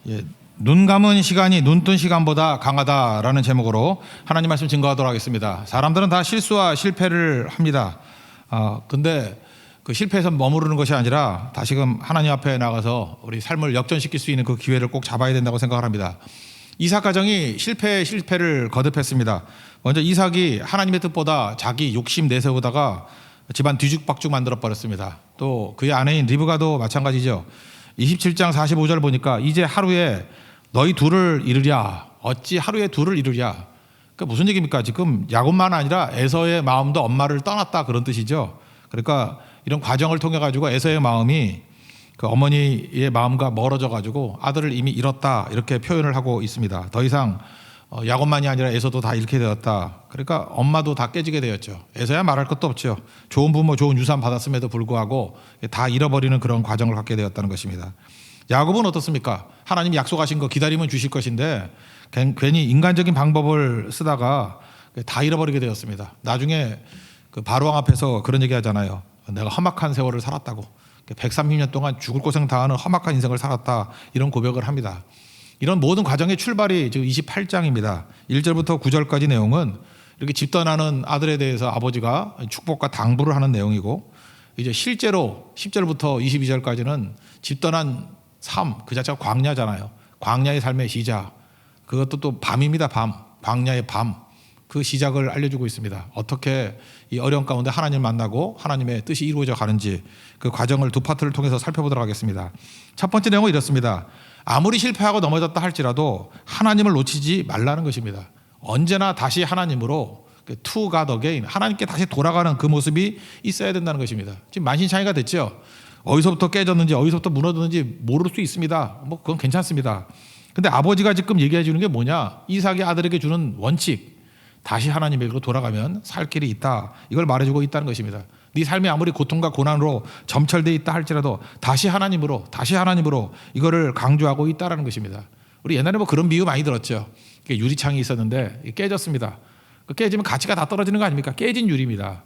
예, 눈 감은 시간이 눈 뜬 시간보다 강하다라는 제목으로 하나님 말씀 증거하도록 하겠습니다. 사람들은 다 실수와 실패를 합니다. 근데 그 실패에서 머무르는 것이 아니라 다시금 하나님 앞에 나가서 우리 삶을 역전시킬 수 있는 그 기회를 꼭 잡아야 된다고 생각을 합니다. 이삭 가정이 실패를 거듭했습니다. 먼저 이삭이 하나님의 뜻보다 자기 욕심 내세우다가 집안 뒤죽박죽 만들어 버렸습니다. 또 그의 아내인 리브가도 마찬가지죠. 27장 45절 보니까 이제 하루에 너희 둘을 이루랴. 어찌 하루에 둘을 이루랴. 그러니까 무슨 얘기입니까? 지금 야곱만 아니라 에서의 마음도 엄마를 떠났다, 그런 뜻이죠. 그러니까 이런 과정을 통해 가지고 에서의 마음이 그 어머니의 마음과 멀어져 가지고 아들을 이미 잃었다, 이렇게 표현을 하고 있습니다. 더 이상 야곱만이 아니라 에서도 다 잃게 되었다. 그러니까 엄마도 다 깨지게 되었죠. 에서야 말할 것도 없죠. 좋은 부모, 좋은 유산 받았음에도 불구하고 다 잃어버리는 그런 과정을 갖게 되었다는 것입니다. 야곱은 어떻습니까? 하나님이 약속하신 거 기다리면 주실 것인데 괜히 인간적인 방법을 쓰다가 다 잃어버리게 되었습니다. 나중에 그 바로왕 앞에서 그런 얘기 하잖아요. 내가 험악한 세월을 살았다고. 130년 동안 죽을 고생 다하는 험악한 인생을 살았다, 이런 고백을 합니다. 이런 모든 과정의 출발이 지금 28장입니다. 1절부터 9절까지 내용은 이렇게 집 떠나는 아들에 대해서 아버지가 축복과 당부를 하는 내용이고, 이제 실제로 10절부터 22절까지는 집 떠난 삶, 그 자체가 광야잖아요. 광야의 삶의 시작, 그것도 또 밤입니다. 밤, 광야의 밤, 그 시작을 알려주고 있습니다. 어떻게 이 어려운 가운데 하나님을 만나고 하나님의 뜻이 이루어져 가는지 그 과정을 두 파트를 통해서 살펴보도록 하겠습니다. 첫 번째 내용은 이렇습니다. 아무리 실패하고 넘어졌다 할지라도 하나님을 놓치지 말라는 것입니다. 언제나 다시 하나님으로, to God again, 하나님께 다시 돌아가는 그 모습이 있어야 된다는 것입니다. 지금 만신창이가 됐죠. 어디서부터 깨졌는지 어디서부터 무너졌는지 모를 수 있습니다. 뭐 그건 괜찮습니다. 근데 아버지가 지금 얘기해 주는 게 뭐냐? 이삭이 아들에게 주는 원칙, 다시 하나님에게로 돌아가면 살 길이 있다, 이걸 말해주고 있다는 것입니다. 네 삶이 아무리 고통과 고난으로 점철되어 있다 할지라도 다시 하나님으로 이거를 강조하고 있다는 것입니다. 우리 옛날에 뭐 그런 비유 많이 들었죠. 유리창이 있었는데 깨졌습니다. 깨지면 가치가 다 떨어지는 거 아닙니까? 깨진 유리입니다.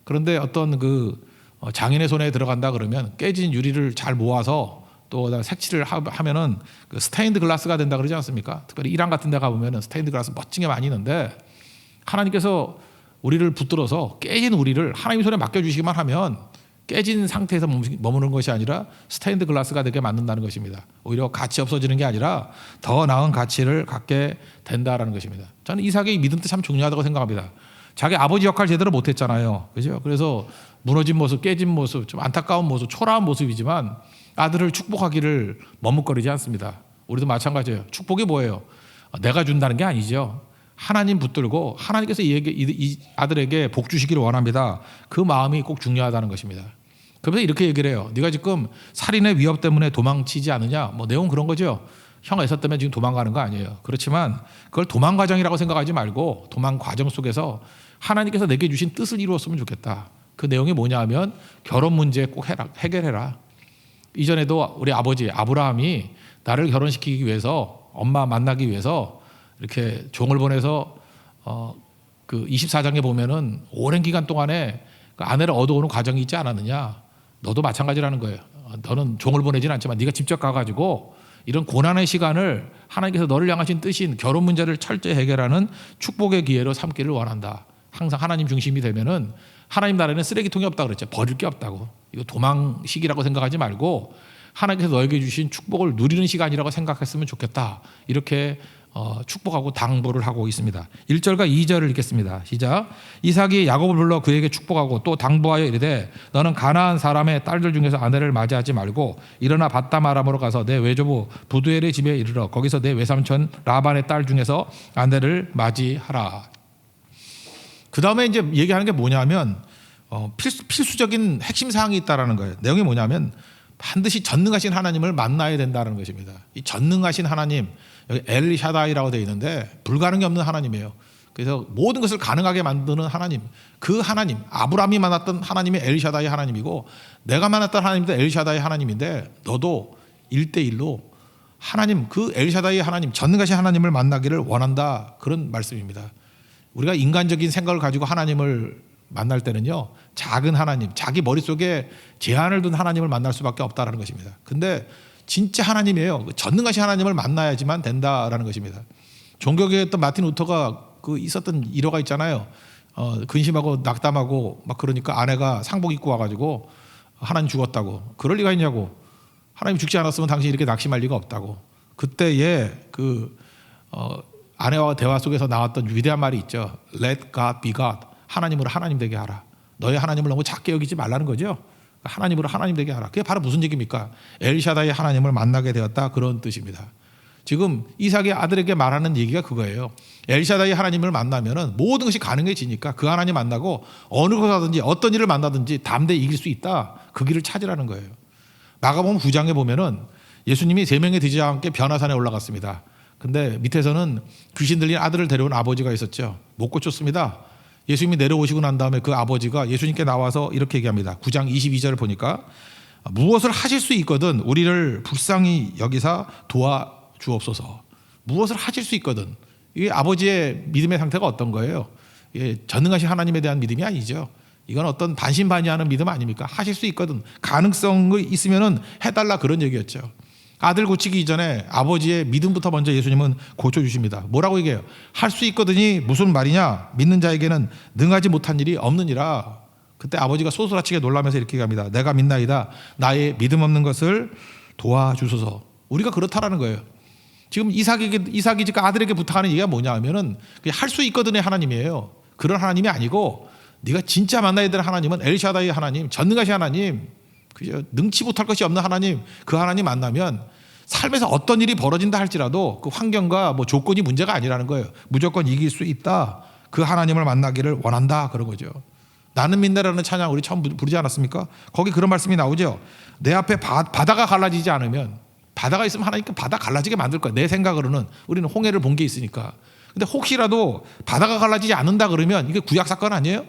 그런데 어떤 그 장인의 손에 들어간다 그러면 깨진 유리를 잘 모아서 또 색칠을 하면은 그 스테인드 글라스가 된다 그러지 않습니까? 특별히 이란 같은 데 가보면은 스테인드 글라스 멋지게 많이 있는데, 하나님께서 우리를 붙들어서 깨진 우리를 하나님 손에 맡겨주시기만 하면 깨진 상태에서 머무는 것이 아니라 스테인드 글라스가 되게 만든다는 것입니다. 오히려 가치 없어지는 게 아니라 더 나은 가치를 갖게 된다라는 것입니다. 저는 이삭의 믿음 때 참 중요하다고 생각합니다. 자기 아버지 역할 제대로 못했잖아요. 그죠? 그래서 무너진 모습, 깨진 모습, 좀 안타까운 모습, 초라한 모습이지만 아들을 축복하기를 머뭇거리지 않습니다. 우리도 마찬가지예요. 축복이 뭐예요? 내가 준다는 게 아니죠. 하나님 붙들고 하나님께서 이 아들에게 복 주시기를 원합니다. 그 마음이 꼭 중요하다는 것입니다. 그래서 이렇게 얘기를 해요. 네가 지금 살인의 위협 때문에 도망치지 않느냐? 뭐 내용 그런 거죠. 형 에서 때문에 지금 도망가는 거 아니에요. 그렇지만 그걸 도망 과정이라고 생각하지 말고 도망 과정 속에서 하나님께서 내게 주신 뜻을 이루었으면 좋겠다. 그 내용이 뭐냐 하면 결혼 문제 꼭 해결해라. 이전에도 우리 아버지 아브라함이 나를 결혼시키기 위해서, 엄마 만나기 위해서 이렇게 종을 보내서 그 24장에 보면은 오랜 기간 동안에 그 아내를 얻어오는 과정이 있지 않았느냐. 너도 마찬가지라는 거예요. 너는 종을 보내지는 않지만 네가 직접 가가지고 이런 고난의 시간을 하나님께서 너를 향하신 뜻인 결혼 문제를 철저히 해결하는 축복의 기회로 삼기를 원한다. 항상 하나님 중심이 되면은 하나님 나라에는 쓰레기통이 없다고 그랬죠. 버릴 게 없다고. 이거 도망식이라고 생각하지 말고 하나님께서 너에게 주신 축복을 누리는 시간이라고 생각했으면 좋겠다. 이렇게 축복하고 당부를 하고 있습니다. 1절과 2절을 읽겠습니다. 시작. 이삭이 야곱을 불러 그에게 축복하고 또 당부하여 이르되 너는 가나안 사람의 딸들 중에서 아내를 맞이하지 말고 일어나 밧담 아람으로 가서 내 외조부 부두엘의 집에 이르러 거기서 내 외삼촌 라반의 딸 중에서 아내를 맞이하라. 그 다음에 이제 얘기하는 게 뭐냐면 필수적인 핵심 사항이 있다라는 거예요. 내용이 뭐냐면 반드시 전능하신 하나님을 만나야 된다는 것입니다. 이 전능하신 하나님, 여기 엘 샤다이라고 되어 있는데 불가능이 없는 하나님이에요. 그래서 모든 것을 가능하게 만드는 하나님, 그 하나님, 아브라함이 만났던 하나님이 엘 샤다이 하나님이고 내가 만났던 하나님도 엘 샤다이 하나님인데 너도 1대1로 하나님, 그 엘 샤다이 하나님, 전능하신 하나님을 만나기를 원한다, 그런 말씀입니다. 우리가 인간적인 생각을 가지고 하나님을 만날 때는요, 작은 하나님, 자기 머릿속에 제한을 둔 하나님을 만날 수밖에 없다는 것입니다. 근데 진짜 하나님이에요. 전능하신 하나님을 만나야지만 된다라는 것입니다. 종교계였던 마틴 루터가 그 있었던 일화가 있잖아요. 근심하고 낙담하고 막 그러니까 아내가 상복 입고 와가지고 하나님 죽었다고. 그럴 리가 있냐고. 하나님 죽지 않았으면 당신이 이렇게 낙심할 리가 없다고. 그때에 아내와 대화 속에서 나왔던 위대한 말이 있죠. Let God be God. 하나님으로 하나님 되게 하라. 너의 하나님을 너무 작게 여기지 말라는 거죠. 하나님으로 하나님 되게 하라. 그게 바로 무슨 얘기입니까? 엘샤다의 하나님을 만나게 되었다, 그런 뜻입니다. 지금 이삭의 아들에게 말하는 얘기가 그거예요. 엘샤다의 하나님을 만나면은 모든 것이 가능해지니까 그 하나님 만나고 어느 곳하든지 어떤 일을 만나든지 담대히 이길 수 있다. 그 길을 찾으라는 거예요. 마가복음 9장에 보면은 예수님이 3명의 제자와 함께 변화산에 올라갔습니다. 근데 밑에서는 귀신 들린 아들을 데려온 아버지가 있었죠. 못 고쳤습니다. 예수님이 내려오시고 난 다음에 그 아버지가 예수님께 나와서 이렇게 얘기합니다. 9장 22절을 보니까 무엇을 하실 수 있거든 우리를 불쌍히 여기사 도와주옵소서. 무엇을 하실 수 있거든. 이게 아버지의 믿음의 상태가 어떤 거예요? 이게 전능하신 하나님에 대한 믿음이 아니죠. 이건 어떤 반신반의하는 믿음 아닙니까? 하실 수 있거든. 가능성이 있으면은 해달라, 그런 얘기였죠. 아들 고치기 이전에 아버지의 믿음부터 먼저 예수님은 고쳐주십니다. 뭐라고 얘기해요? 할 수 있거든이 무슨 말이냐? 믿는 자에게는 능하지 못한 일이 없느니라. 그때 아버지가 소스라치게 놀라면서 이렇게 얘기합니다. 내가 믿나이다. 나의 믿음 없는 것을 도와주소서. 우리가 그렇다라는 거예요. 지금 이삭이 지금 아들에게 부탁하는 얘기가 뭐냐 하면은 할 수 있거든의 하나님이에요. 그런 하나님이 아니고 네가 진짜 만나야 될 하나님은 엘샤다의 하나님, 전능하신 하나님, 그죠? 능치 못할 것이 없는 하나님, 그 하나님 만나면 삶에서 어떤 일이 벌어진다 할지라도 그 환경과 뭐 조건이 문제가 아니라는 거예요. 무조건 이길 수 있다. 그 하나님을 만나기를 원한다, 그런 거죠. 나는 믿나라는 찬양 우리 처음 부르지 않았습니까? 거기 그런 말씀이 나오죠. 내 앞에 바다가 갈라지지 않으면, 바다가 있으면 하나님께 바다 갈라지게 만들 거야. 내 생각으로는 우리는 홍해를 본 게 있으니까. 근데 혹시라도 바다가 갈라지지 않는다 그러면 이게 구약 사건 아니에요?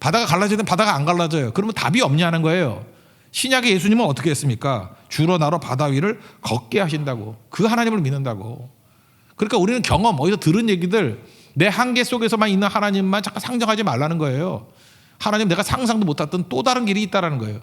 바다가 갈라지든 바다가 안 갈라져요. 그러면 답이 없냐는 거예요. 신약의 예수님은 어떻게 했습니까? 주로 나로 바다 위를 걷게 하신다고. 그 하나님을 믿는다고. 그러니까 우리는 경험, 어디서 들은 얘기들, 내 한계 속에서만 있는 하나님만 잠깐 상정하지 말라는 거예요. 하나님 내가 상상도 못했던 또 다른 길이 있다는 거예요.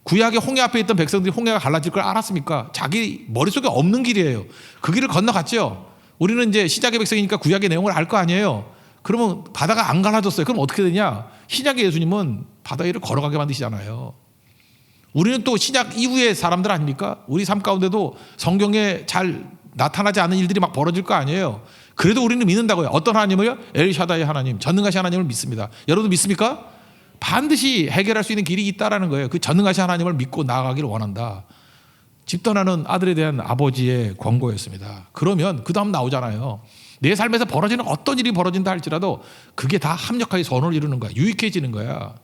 구약의 홍해 앞에 있던 백성들이 홍해가 갈라질 걸 알았습니까? 자기 머릿속에 없는 길이에요. 그 길을 건너갔죠. 우리는 이제 시작의 백성이니까 구약의 내용을 알 거 아니에요. 그러면 바다가 안 갈라졌어요. 그럼 어떻게 되냐? 신약의 예수님은 바다 위를 걸어가게 만드시잖아요. 우리는 또 신약 이후의 사람들 아닙니까? 우리 삶 가운데도 성경에 잘 나타나지 않는 일들이 막 벌어질 거 아니에요. 그래도 우리는 믿는다고요. 어떤 하나님을요? 엘샤다의 하나님, 전능하신 하나님을 믿습니다. 여러분도 믿습니까? 반드시 해결할 수 있는 길이 있다라는 거예요. 그 전능하신 하나님을 믿고 나아가기를 원한다. 집 떠나는 아들에 대한 아버지의 권고였습니다. 그러면 그 다음 나오잖아요. 내 삶에서 벌어지는 어떤 일이 벌어진다 할지라도 그게 다 합력하게 선을 이루는 거야. 유익해지는 거야.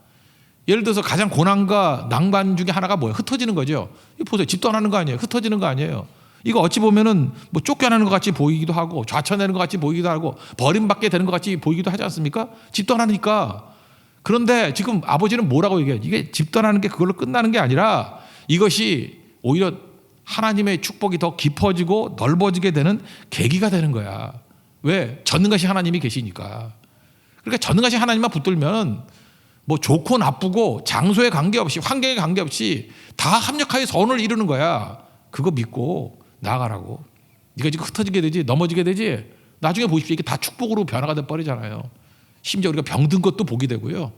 예를 들어서 가장 고난과 낭만 중에 하나가 뭐예요? 흩어지는 거죠. 이거 보세요. 집 떠나는 거 아니에요? 흩어지는 거 아니에요? 이거 어찌 보면은 뭐 쫓겨나는 것 같이 보이기도 하고 좌천되는 것 같이 보이기도 하고 버림받게 되는 것 같이 보이기도 하지 않습니까? 집 떠나니까. 그런데 지금 아버지는 뭐라고 얘기해요? 이게 집 떠나는 게 그걸로 끝나는 게 아니라 이것이 오히려 하나님의 축복이 더 깊어지고 넓어지게 되는 계기가 되는 거야. 왜? 전능하신 하나님이 계시니까. 그러니까 전능하신 하나님만 붙들면 뭐 좋고 나쁘고 장소에 관계없이 환경에 관계없이 다 합력하여 선을 이루는 거야. 그거 믿고 나아가라고. 네가 지금 흩어지게 되지, 넘어지게 되지, 나중에 보십시오. 이게 다 축복으로 변화가 돼버리잖아요. 심지어 우리가 병든 것도 보게 되고요.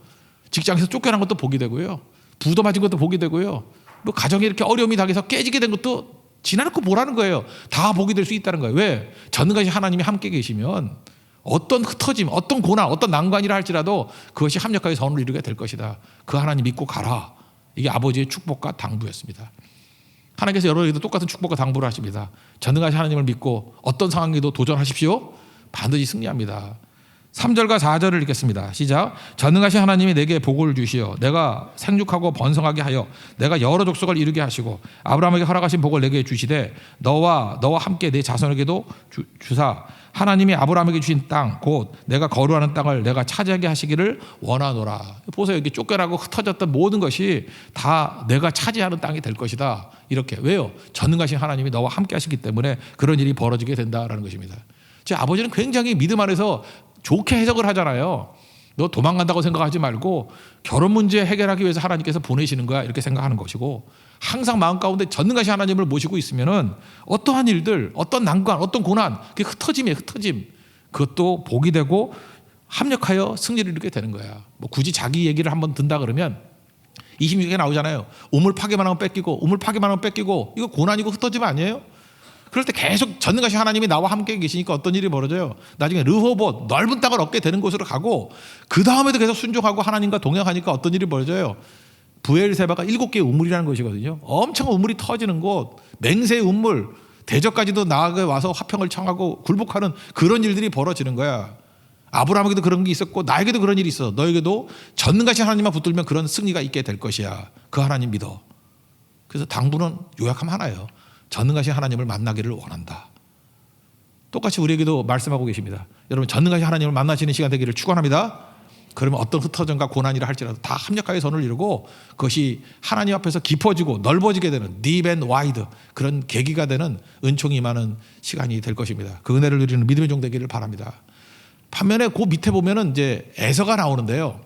직장에서 쫓겨난 것도 보게 되고요. 부도 맞은 것도 보게 되고요. 뭐 가정에 이렇게 어려움이 당해서 깨지게 된 것도 지나놓고 보라는 거예요. 다 보게 될 수 있다는 거예요. 왜? 전능하신 하나님이 함께 계시면 어떤 흩어짐, 어떤 고난, 어떤 난관이라 할지라도 그것이 합력하여 선을 이루게 될 것이다. 그 하나님 믿고 가라. 이게 아버지의 축복과 당부였습니다. 하나님께서 여러분에게도 똑같은 축복과 당부를 하십니다. 전능하신 하나님을 믿고 어떤 상황에도 도전하십시오. 반드시 승리합니다. 3절과 4절을 읽겠습니다. 시작. 전능하신 하나님이 내게 복을 주시어 내가 생육하고 번성하게 하여 내가 여러 족속을 이루게 하시고 아브라함에게 허락하신 복을 내게 주시되 너와 함께 내 자손에게도 주사 하나님이 아브라함에게 주신 땅 곧 내가 거류하는 땅을 내가 차지하게 하시기를 원하노라. 보세요. 이게 쫓겨나고 흩어졌던 모든 것이 다 내가 차지하는 땅이 될 것이다. 이렇게. 왜요? 전능하신 하나님이 너와 함께 하시기 때문에 그런 일이 벌어지게 된다라는 것입니다. 제 아버지는 굉장히 믿음 안에서 좋게 해석을 하잖아요. 너 도망간다고 생각하지 말고 결혼 문제 해결하기 위해서 하나님께서 보내시는 거야, 이렇게 생각하는 것이고, 항상 마음 가운데 전능하신 하나님을 모시고 있으면은 어떠한 일들, 어떤 난관, 어떤 고난, 그게 흩어짐이에요. 흩어짐. 그것도 복이 되고 합력하여 승리를 이루게 되는 거야. 뭐 굳이 자기 얘기를 한번 든다 그러면 26에 나오잖아요. 우물 파괴만 하면 뺏기고, 우물 파괴만 하면 뺏기고, 이거 고난이고 흩어짐 아니에요? 그럴 때 계속 전능하신 하나님이 나와 함께 계시니까 어떤 일이 벌어져요? 나중에 르호봇, 넓은 땅을 얻게 되는 곳으로 가고, 그 다음에도 계속 순종하고 하나님과 동행하니까 어떤 일이 벌어져요? 부엘세바가 7개의 우물이라는 것이거든요. 엄청 우물이 터지는 곳, 맹세의 우물, 대적까지도 나아가 와서 화평을 청하고 굴복하는 그런 일들이 벌어지는 거야. 아브라함에게도 그런 게 있었고 나에게도 그런 일이 있어. 너에게도 전능하신 하나님만 붙들면 그런 승리가 있게 될 것이야. 그 하나님 믿어. 그래서 당부는 요약하면 하나예요. 전능하신 하나님을 만나기를 원한다. 똑같이 우리에게도 말씀하고 계십니다. 여러분, 전능하신 하나님을 만나시는 시간 되기를 축원합니다. 그러면 어떤 흩어짐과 고난이라 할지라도 다 합력하여 선을 이루고 그것이 하나님 앞에서 깊어지고 넓어지게 되는 deep and wide, 그런 계기가 되는 은총이 임하는 시간이 될 것입니다. 그 은혜를 누리는 믿음의 종 되기를 바랍니다. 반면에 그 밑에 보면은 이제 에서가 나오는데요.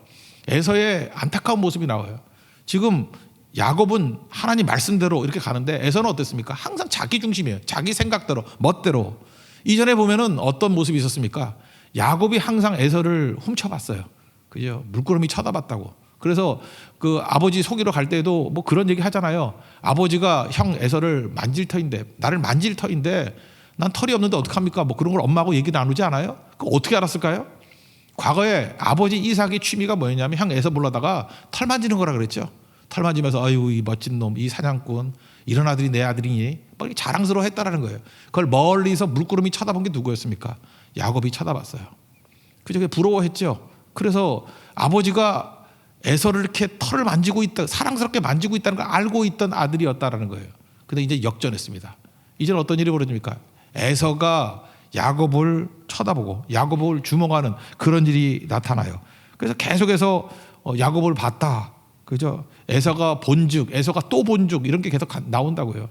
에서의 안타까운 모습이 나와요. 지금 야곱은 하나님 말씀대로 이렇게 가는데 에서는 어땠습니까? 항상 자기 중심이에요. 자기 생각대로, 멋대로. 이전에 보면은 어떤 모습이 있었습니까? 야곱이 항상 에서를 훔쳐봤어요. 그죠? 물끄러미 쳐다봤다고. 그래서 그 아버지 속이러 갈 때도 뭐 그런 얘기 하잖아요. 아버지가 형 에서를 만질 터인데, 나를 만질 터인데 난 털이 없는데 어떡합니까? 뭐 그런 걸 엄마하고 얘기 나누지 않아요? 그거 어떻게 알았을까요? 과거에 아버지 이삭의 취미가 뭐였냐면 형 에서 불러다가 털 만지는 거라 그랬죠. 털 만지면서 아유 이 멋진 놈, 이 사냥꾼, 이런 아들이 내 아들이니 막 자랑스러워했다라는 거예요. 그걸 멀리서 물끄러미 쳐다본 게 누구였습니까? 야곱이 쳐다봤어요. 그저 부러워했죠. 그래서 아버지가 에서를 이렇게 털을 만지고 있다, 사랑스럽게 만지고 있다는 걸 알고 있던 아들이었다라는 거예요. 근데 이제 역전했습니다. 이제는 어떤 일이 벌어집니까? 에서가 야곱을 쳐다보고 야곱을 주목하는 그런 일이 나타나요. 그래서 계속해서 야곱을 봤다. 그죠? 에서가 본즉, 에서가 또 본즉, 이런 게 계속 나온다고요.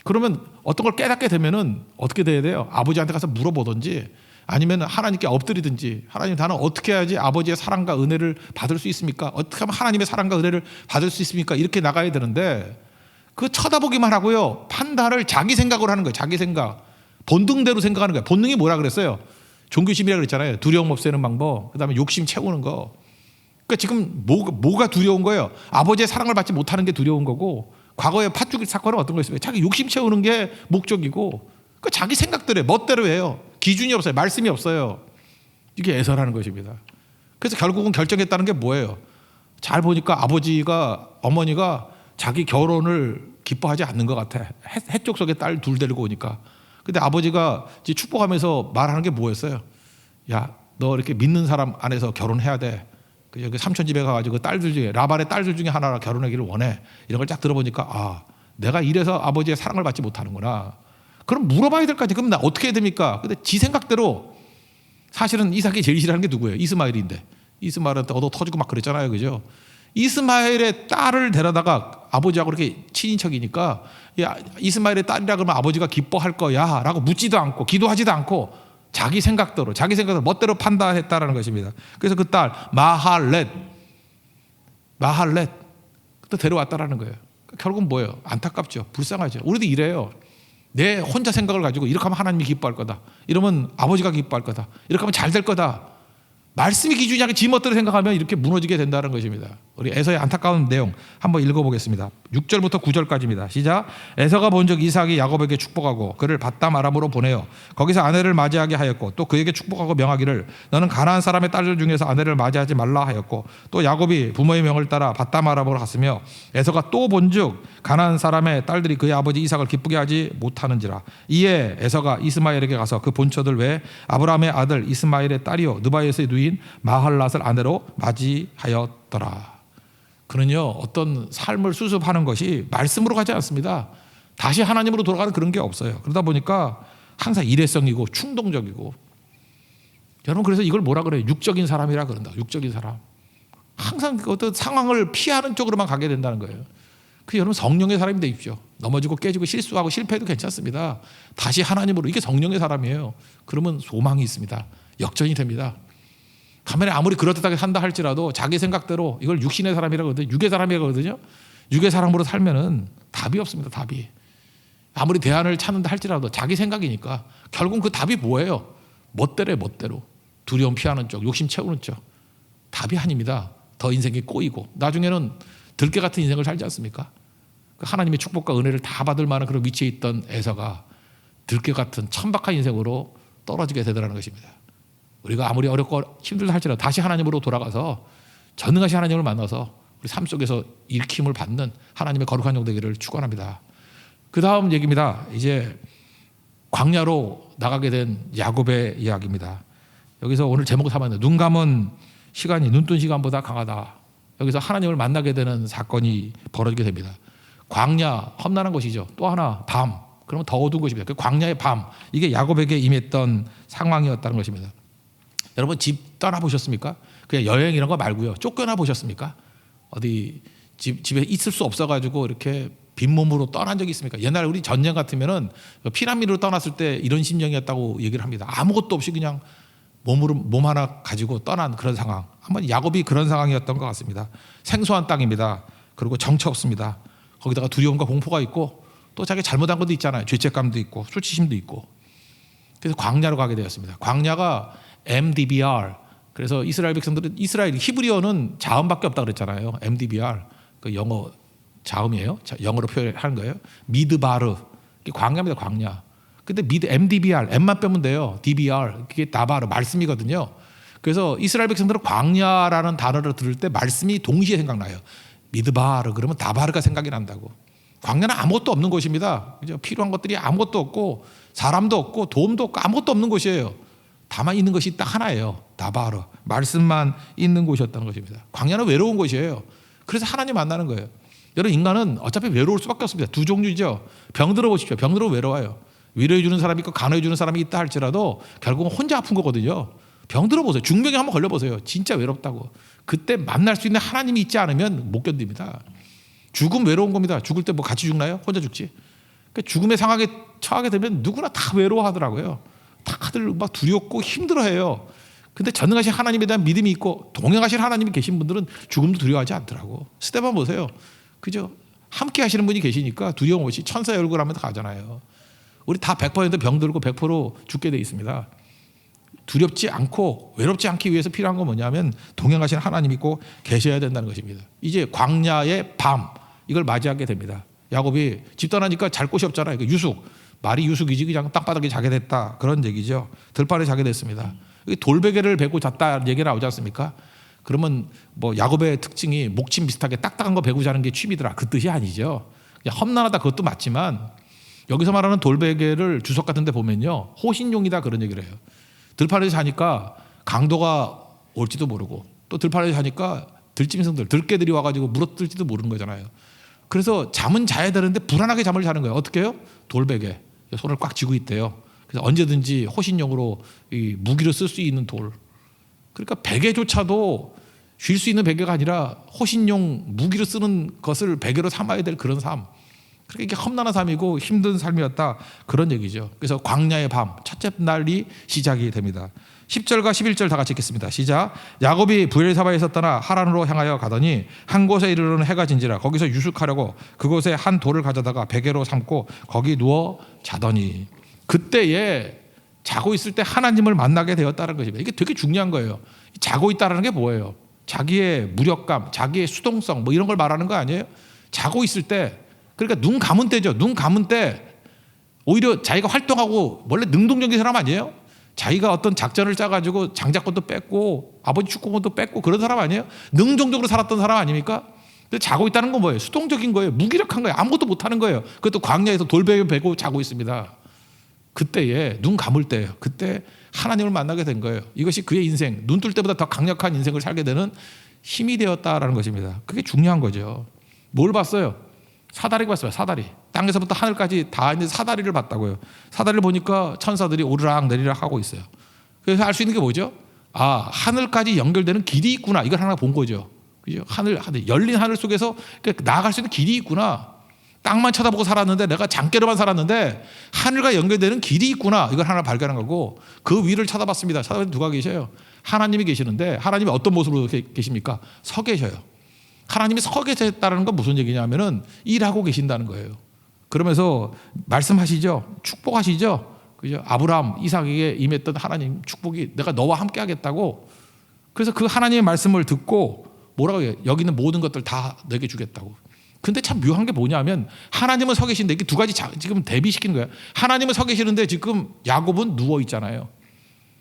그러면 어떤 걸 깨닫게 되면은 어떻게 돼야 돼요? 아버지한테 가서 물어보든지 아니면 하나님께 엎드리든지, 하나님 나는 어떻게 해야지 아버지의 사랑과 은혜를 받을 수 있습니까? 어떻게 하면 하나님의 사랑과 은혜를 받을 수 있습니까? 이렇게 나가야 되는데 그 쳐다보기만 하고요. 판단을 자기 생각으로 하는 거예요. 자기 생각. 본능대로 생각하는 거예요. 본능이 뭐라 그랬어요? 종교심이라 그랬잖아요. 두려움 없애는 방법, 그다음에 욕심 채우는 거. 그러니까 지금 뭐가 두려운 거예요? 아버지의 사랑을 받지 못하는 게 두려운 거고, 과거의 팥죽 사건은 어떤 거였어요? 자기 욕심 채우는 게 목적이고, 그러니까 자기 생각대로 멋대로 해요. 기준이 없어요. 말씀이 없어요. 이게 에서라는 것입니다. 그래서 결국은 결정했다는 게 뭐예요? 잘 보니까 아버지가, 어머니가 자기 결혼을 기뻐하지 않는 것 같아. 해쪽 속에 딸 둘 데리고 오니까. 근데 아버지가 축복하면서 말하는 게 뭐였어요? 야, 너 이렇게 믿는 사람 안에서 결혼해야 돼. 여기 삼촌 집에 가가지고 딸들 중에, 라반의 딸들 중에 하나랑 결혼하기를 원해. 이런 걸 쫙 들어보니까 아, 내가 이래서 아버지의 사랑을 받지 못하는구나. 그럼 물어봐야 될 거 아니에요. 그럼 나 어떻게 해야 됩니까? 근데 지 생각대로, 사실은 이삭이 제일 싫어하는 게 누구예요? 이스마엘인데. 이스마엘한테 얻어 터지고 막 그랬잖아요. 그죠? 이스마엘의 딸을 데려다가 아버지하고 이렇게 친인척이니까, 야, 이스마엘의 딸이라 그러면 아버지가 기뻐할 거야 라고 묻지도 않고 기도하지도 않고 자기 생각대로 멋대로 판단했다라는 것입니다. 그래서 그 딸 마할렛 또 데려왔다라는 거예요. 결국은 뭐예요? 안타깝죠. 불쌍하죠. 우리도 이래요. 내 혼자 생각을 가지고 이렇게 하면 하나님이 기뻐할 거다, 이러면 아버지가 기뻐할 거다, 이렇게 하면 잘 될 거다, 말씀이 기준이 아니라 지 멋대로 생각하면 이렇게 무너지게 된다는 것입니다. 우리 에서의 안타까운 내용 한번 읽어보겠습니다. 6절부터 9절까지입니다. 시작. 에서가 본즉 이삭이 야곱에게 축복하고 그를 밧담 아람으로 보내어 거기서 아내를 맞이하게 하였고, 또 그에게 축복하고 명하기를 너는 가나안 사람의 딸들 중에서 아내를 맞이하지 말라 하였고, 또 야곱이 부모의 명을 따라 밧담 아람으로 갔으며, 에서가 또 본즉 가나안 사람의 딸들이 그의 아버지 이삭을 기쁘게 하지 못하는지라. 이에 에서가 이스마엘에게 가서 그 본처들 외에 아브라함의 아들 이스마엘의 딸이요 느바에스의 누인 마할랏을 아내로 맞이하였더라. 그는요, 어떤 삶을 수습하는 것이 말씀으로 가지 않습니다. 다시 하나님으로 돌아가는 그런 게 없어요. 그러다 보니까 항상 일회성이고 충동적이고, 여러분 그래서 이걸 뭐라 그래요? 육적인 사람이라 그런다. 육적인 사람. 항상 어떤 상황을 피하는 쪽으로만 가게 된다는 거예요. 그 여러분 성령의 사람이 되십시오. 넘어지고 깨지고 실수하고 실패해도 괜찮습니다. 다시 하나님으로, 이게 성령의 사람이에요. 그러면 소망이 있습니다. 역전이 됩니다. 가만히 아무리 그럴듯하게 산다 할지라도 자기 생각대로 이걸 육신의 사람이라고 하거든요. 육의 사람이라고 하거든요. 육의 사람으로 살면은 답이 없습니다. 답이. 아무리 대안을 찾는다 할지라도 자기 생각이니까 결국 그 답이 뭐예요? 멋대로 멋대로. 두려움 피하는 쪽, 욕심 채우는 쪽. 답이 아닙니다. 더 인생이 꼬이고 나중에는 들깨 같은 인생을 살지 않습니까? 하나님의 축복과 은혜를 다 받을 만한 그런 위치에 있던 에서가 들깨 같은 천박한 인생으로 떨어지게 되더라는 것입니다. 우리가 아무리 어렵고 힘들다 할지라도 다시 하나님으로 돌아가서 전능하신 하나님을 만나서 우리 삶 속에서 일킴을 받는 하나님의 거룩한 종 되기를 축원합니다. 그 다음 얘기입니다. 이제 광야로 나가게 된 야곱의 이야기입니다. 여기서 오늘 제목을 삼았는데 눈 감은 시간이 눈 뜬 시간보다 강하다. 여기서 하나님을 만나게 되는 사건이 벌어지게 됩니다. 광야, 험난한 것이죠. 또 하나 밤, 그러면 더 어두운 것입니다. 그 광야의 밤, 이게 야곱에게 임했던 상황이었다는 것입니다. 여러분 집 떠나보셨습니까? 그냥 여행 이런 거 말고요. 쫓겨나 보셨습니까? 어디 집에 있을 수 없어가지고 이렇게 빈몸으로 떠난 적이 있습니까? 옛날에 우리 전쟁 같으면은 피난민으로 떠났을 때 이런 심정이었다고 얘기를 합니다. 아무것도 없이 그냥 몸 하나 가지고 떠난 그런 상황. 한번 야곱이 그런 상황이었던 것 같습니다. 생소한 땅입니다. 그리고 정처 없습니다. 거기다가 두려움과 공포가 있고 또 자기 잘못한 것도 있잖아요. 죄책감도 있고 수치심도 있고. 그래서 광야로 가게 되었습니다. 광야가 MDBR. 그래서 이스라엘 백성들은 이스라엘 히브리어는 자음밖에 없다 그랬잖아요. MDBR. 그 영어 자음이에요. 영어로 표현하는 거예요. 미드바르. 이게 광야입니다. 광야. 근데 MDBR, M만 빼면 돼요. DBR, 그게 나바르, 말씀이거든요. 그래서 이스라엘 백성들은 광야라는 단어를 들을 때 말씀이 동시에 생각나요. 미드바르 그러면 다바르가 생각이 난다고. 광야는 아무것도 없는 곳입니다. 그죠? 필요한 것들이 아무것도 없고 사람도 없고 도움도 없고 아무것도 없는 곳이에요. 다만 있는 것이 딱 하나예요. 다바르, 말씀만 있는 곳이었다는 것입니다. 광야는 외로운 곳이에요. 그래서 하나님 만나는 거예요. 여러분 인간은 어차피 외로울 수밖에 없습니다. 두 종류죠. 병들어 보십시오. 병들어 외로워요. 위로해 주는 사람이 있고 간호해 주는 사람이 있다 할지라도 결국은 혼자 아픈 거거든요. 병들어 보세요. 중병에 한번 걸려 보세요. 진짜 외롭다고. 그때 만날 수 있는 하나님이 있지 않으면 못 견딥니다. 죽음 외로운 겁니다. 죽을 때 뭐 같이 죽나요? 혼자 죽지. 그러니까 죽음의 상황에 처하게 되면 누구나 다 외로워하더라고요. 다들 막 두렵고 힘들어해요. 근데 전능하신 하나님에 대한 믿음이 있고 동행하신 하나님이 계신 분들은 죽음도 두려워하지 않더라고. 스데반 보세요. 그죠? 함께 하시는 분이 계시니까 두려움 없이 천사의 얼굴 하면서 가잖아요. 우리 다 100% 병들고 100% 죽게 돼 있습니다. 두렵지 않고 외롭지 않기 위해서 필요한 건 뭐냐면 동행하신 하나님이 꼭 계셔야 된다는 것입니다. 이제 광야의 밤 이걸 맞이하게 됩니다. 야곱이 집 떠나니까 잘 곳이 없잖아요. 유숙, 말이 유숙이지 그냥 땅바닥에 자게 됐다 그런 얘기죠. 들판에 자게 됐습니다. 돌베개를 베고 잤다 얘기 나오지 않습니까? 그러면 뭐 야곱의 특징이 목침 비슷하게 딱딱한 거 베고 자는 게 취미더라 그 뜻이 아니죠. 그냥 험난하다 그것도 맞지만 여기서 말하는 돌베개를 주석 같은 데 보면요. 호신용이다 그런 얘기를 해요. 들판에서 자니까 강도가 올지도 모르고 또 들판에서 자니까 들짐승들, 들깨들이 와가지고 물어뜯을지도 모르는 거잖아요. 그래서 잠은 자야 되는데 불안하게 잠을 자는 거예요. 어떻게 해요? 돌베개. 손을 꽉 쥐고 있대요. 그래서 언제든지 호신용으로 이 무기로 쓸 수 있는 돌. 그러니까 베개조차도 쉴 수 있는 베개가 아니라 호신용 무기로 쓰는 것을 베개로 삼아야 될 그런 삶. 그렇게 이게 험난한 삶이고 힘든 삶이었다 그런 얘기죠. 그래서 광야의 밤 첫째 날이 시작이 됩니다. 10절과 11절 다 같이 읽겠습니다. 시작. 야곱이 브엘사바에서 떠나 하란으로 향하여 가더니 한 곳에 이르러는 해가 진지라 거기서 유숙하려고 그곳에 한 돌을 가져다가 베개로 삼고 거기 누워 자더니 그때에 자고 있을 때 하나님을 만나게 되었다는 것입니다. 이게 되게 중요한 거예요. 자고 있다는 게 뭐예요? 자기의 무력감, 자기의 수동성 뭐 이런 걸 말하는 거 아니에요? 자고 있을 때 그러니까 눈 감은 때죠. 눈 감은 때 오히려 자기가 활동하고 원래 능동적인 사람 아니에요? 자기가 어떤 작전을 짜가지고 장자권도 뺏고 아버지 축구권도 뺏고 그런 사람 아니에요? 능동적으로 살았던 사람 아닙니까? 근데 자고 있다는 건 뭐예요? 수동적인 거예요. 무기력한 거예요. 아무것도 못하는 거예요. 그것도 광야에서 돌베개 베고 자고 있습니다. 그때에 눈 감을 때예요. 그때 하나님을 만나게 된 거예요. 이것이 그의 인생, 눈 뜰 때보다 더 강력한 인생을 살게 되는 힘이 되었다라는 것입니다. 그게 중요한 거죠. 뭘 봤어요? 사다리 봤어요. 사다리. 땅에서부터 하늘까지 다 있는 사다리를 봤다고요. 사다리를 보니까 천사들이 오르락 내리락 하고 있어요. 그래서 알 수 있는 게 뭐죠? 아, 하늘까지 연결되는 길이 있구나. 이걸 하나 본 거죠. 그죠? 하늘, 열린 하늘 속에서 나아갈 수 있는 길이 있구나. 땅만 쳐다보고 살았는데 내가 장깨로만 살았는데 하늘과 연결되는 길이 있구나. 이걸 하나 발견한 거고 그 위를 쳐다봤습니다. 쳐다봤는데 누가 계셔요? 하나님이 계시는데 하나님이 어떤 모습으로 계십니까? 서 계셔요. 하나님이 서 계셨다는 건 무슨 얘기냐면은 일하고 계신다는 거예요. 그러면서 말씀하시죠. 축복하시죠. 그죠? 아브라함, 이삭에게 임했던 하나님 축복이 내가 너와 함께 하겠다고. 그래서 그 하나님의 말씀을 듣고 뭐라고 해요? 여기 있는 모든 것들 다 내게 주겠다고. 근데 참 묘한 게 뭐냐면 하나님은 서 계신데 이게 두 가지 지금 대비시키는 거예요. 하나님은 서 계시는데 지금 야곱은 누워 있잖아요.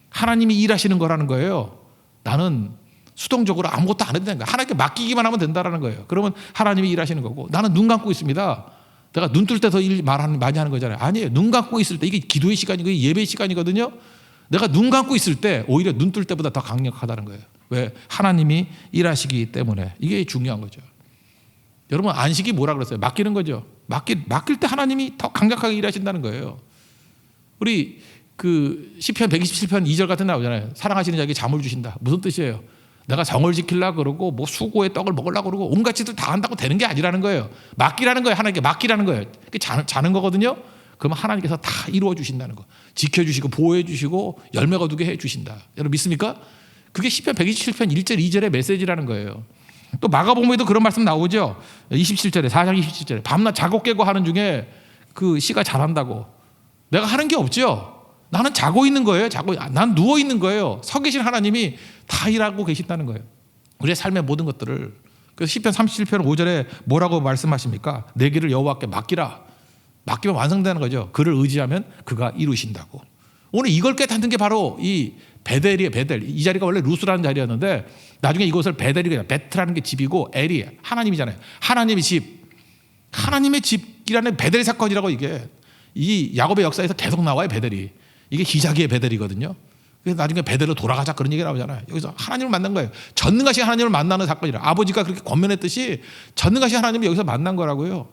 하나님이 일하시는 거라는 거예요. 나는 수동적으로 아무것도 안 해도 되는 거야. 하나님께 맡기기만 하면 된다라는 거예요. 그러면 하나님이 일하시는 거고 나는 눈 감고 있습니다. 내가 눈 뜰 때 더 일 많이 하는 거잖아요. 아니에요. 눈 감고 있을 때 이게 기도의 시간이고 예배의 시간이거든요. 내가 눈 감고 있을 때 오히려 눈 뜰 때보다 더 강력하다는 거예요. 왜? 하나님이 일하시기 때문에. 이게 중요한 거죠. 여러분 안식이 뭐라 그랬어요? 맡기는 거죠. 맡길 때 하나님이 더 강력하게 일하신다는 거예요. 우리 그 시편 127편 2절 같은 데 나오잖아요. 사랑하시는 자에게 잠을 주신다. 무슨 뜻이에요? 내가 정을 지키려고 그러고 뭐 수고의 떡을 먹으려고 그러고 온갖 짓을 다 한다고 되는 게 아니라는 거예요. 맡기라는 거예요. 하나님께 맡기라는 거예요. 자는 거거든요. 그러면 하나님께서 다 이루어 주신다는 거. 지켜주시고 보호해 주시고 열매 거두게 해 주신다. 여러분 믿습니까? 그게 시편 127편 1절 2절의 메시지라는 거예요. 또 마가복음에도 그런 말씀 나오죠. 27절에 4장 27절에 밤낮 자고 깨고 하는 중에 그 씨가 잘한다고. 내가 하는 게 없죠. 나는 자고 있는 거예요. 난 누워 있는 거예요. 서 계신 하나님이 다 일하고 계신다는 거예요. 우리의 삶의 모든 것들을. 그래서 시편 37편 5절에 뭐라고 말씀하십니까? 내 길을 여호와께 맡기라. 맡기면 완성되는 거죠. 그를 의지하면 그가 이루신다고. 오늘 이걸 깨닫는 게 바로 이 베델이에요. 베델. 이 자리가 원래 루스라는 자리였는데 나중에 이곳을 베델이 베트라는 게 집이고 엘이 하나님이잖아요. 하나님의 집. 하나님의 집이라는 베델 사건이라고 이게 이 야곱의 역사에서 계속 나와요. 베델이. 이게 기자기의 베델이거든요. 그래서 나중에 베델로 돌아가자 그런 얘기가 나오잖아요. 여기서 하나님을 만난 거예요. 전능하신 하나님을 만나는 사건이라. 아버지가 그렇게 권면했듯이 전능하신 하나님을 여기서 만난 거라고요.